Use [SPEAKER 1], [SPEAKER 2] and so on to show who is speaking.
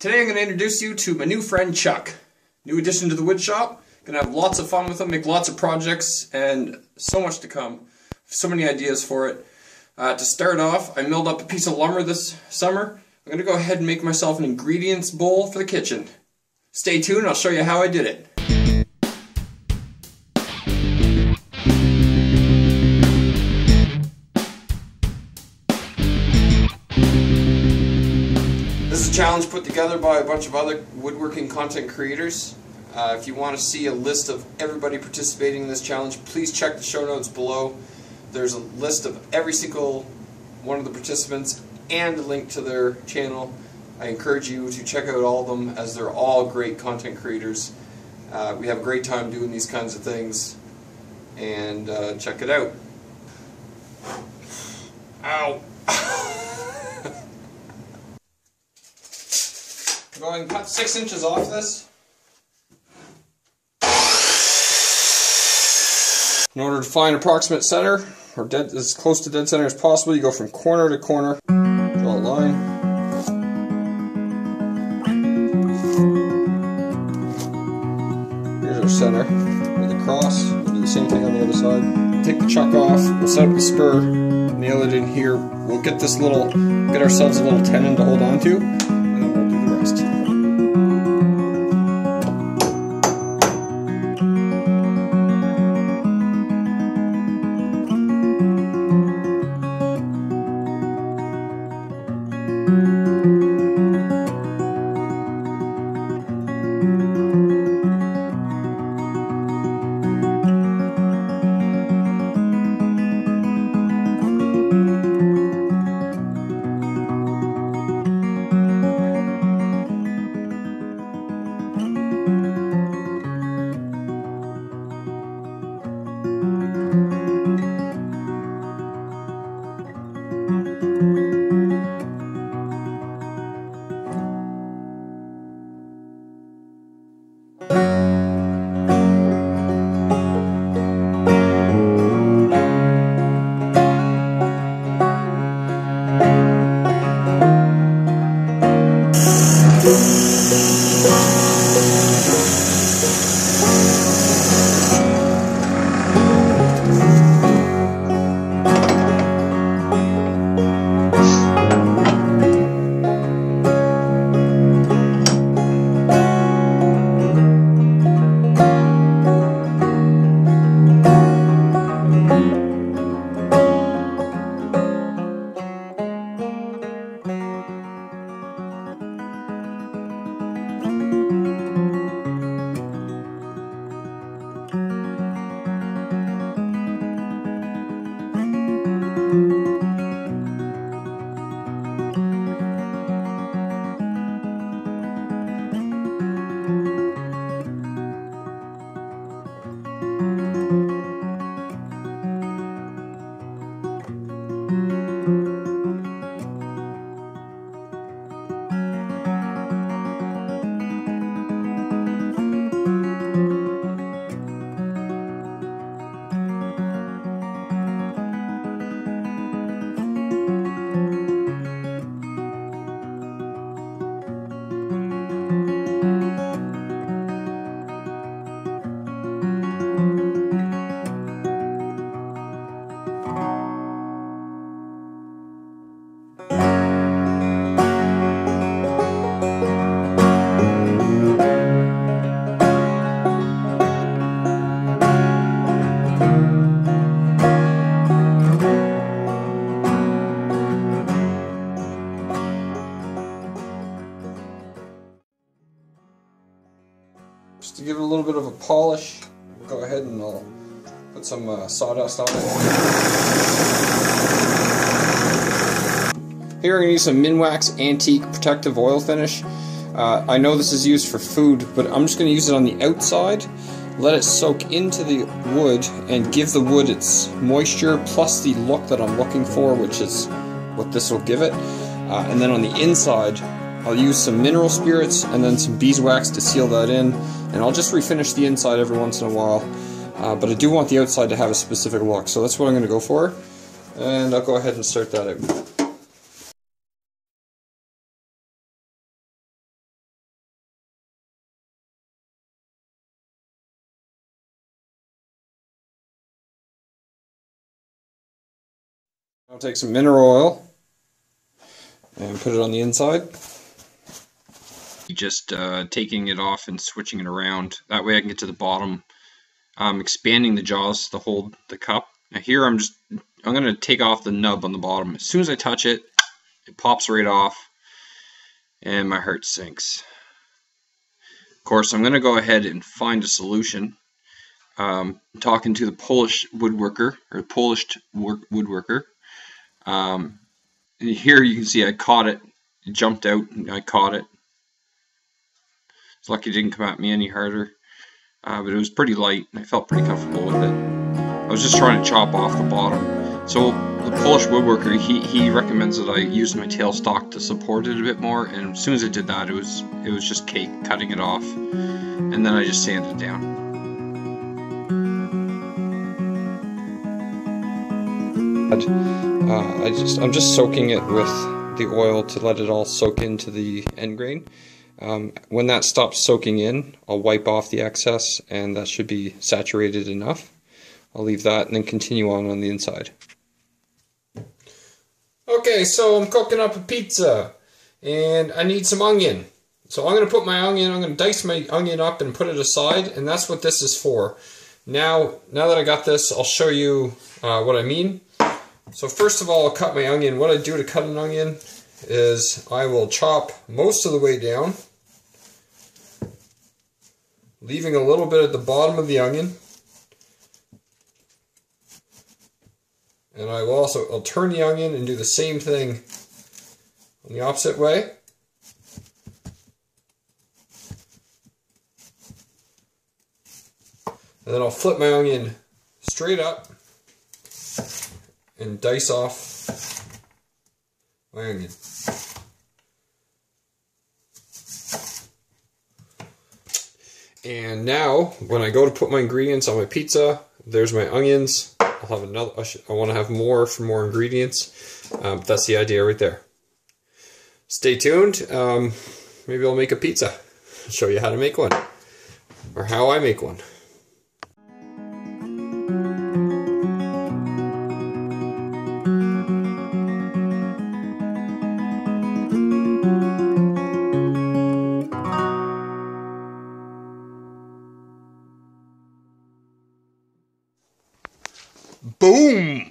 [SPEAKER 1] Today I'm going to introduce you to my new friend Chuck. New addition to the Woodshop. Going to have lots of fun with him, make lots of projects, and so much to come. So many ideas for it. To start off, I milled up a piece of lumber this summer. I'm going to go ahead and make myself an ingredients bowl for the kitchen. Stay tuned, I'll show you how I did it. This is a challenge put together by a bunch of other woodworking content creators. If you want to see a list of everybody participating in this challenge, please check the show notes below. There's a list of every single one of the participants and a link to their channel. I encourage you to check out all of them, as they're all great content creators. We have a great time doing these kinds of things, and check it out. Ow! I'm going to cut 6 inches off this. In order to find approximate center, or as close to dead center as possible, you go from corner to corner, draw a line. Here's our center with the cross. We'll do the same thing on the other side. Take the chuck off, we'll set up the spur, nail it in here. We'll get ourselves a little tenon to hold on to, and then we'll do the rest. Just to give it a little bit of a polish, go ahead and I'll put some sawdust on it. Here I'm going to use some Minwax Antique Protective Oil Finish. I know this is used for food, but I'm just going to use it on the outside, let it soak into the wood, and give the wood its moisture plus the look that I'm looking for, which is what this will give it. And then on the inside, I'll use some mineral spirits and then some beeswax to seal that in, and I'll just refinish the inside every once in a while. But I do want the outside to have a specific look, so that's what I'm going to go for, and I'll go ahead and start that out. I'll take some mineral oil and put it on the inside. Just taking it off and switching it around. That way I can get to the bottom. Expanding the jaws to hold the cup. Now here I'm going to take off the nub on the bottom. As soon as I touch it, it pops right off and my heart sinks. Of course, I'm going to go ahead and find a solution. Talking to the Polish woodworker, or Polish woodworker. Here you can see I caught it. It jumped out and I caught it. It's lucky it didn't come at me any harder. But it was pretty light and I felt pretty comfortable with it. I was just trying to chop off the bottom. So the Polish woodworker, he recommends that I use my tailstock to support it a bit more, and as soon as I did that, it was just cake cutting it off, and then I just sanded it down. I'm just soaking it with the oil to let it all soak into the end grain. When that stops soaking in, I'll wipe off the excess, and that should be saturated enough. I'll leave that and then continue on the inside. Okay, so I'm cooking up a pizza, and I need some onion. So I'm going to put my onion, I'm going to dice my onion up and put it aside, and that's what this is for. Now that I got this, I'll show you what I mean. So first of all, I'll cut my onion. What I do to cut an onion is I will chop most of the way down, leaving a little bit at the bottom of the onion. And I'll turn the onion and do the same thing on the opposite way. And then I'll flip my onion straight up and dice off my onion. And now, when I go to put my ingredients on my pizza, there's my onions. I'll have another. I want to have more for more ingredients. That's the idea right there. Stay tuned. Maybe I'll make a pizza. Show you how to make one, or how I make one. Boom!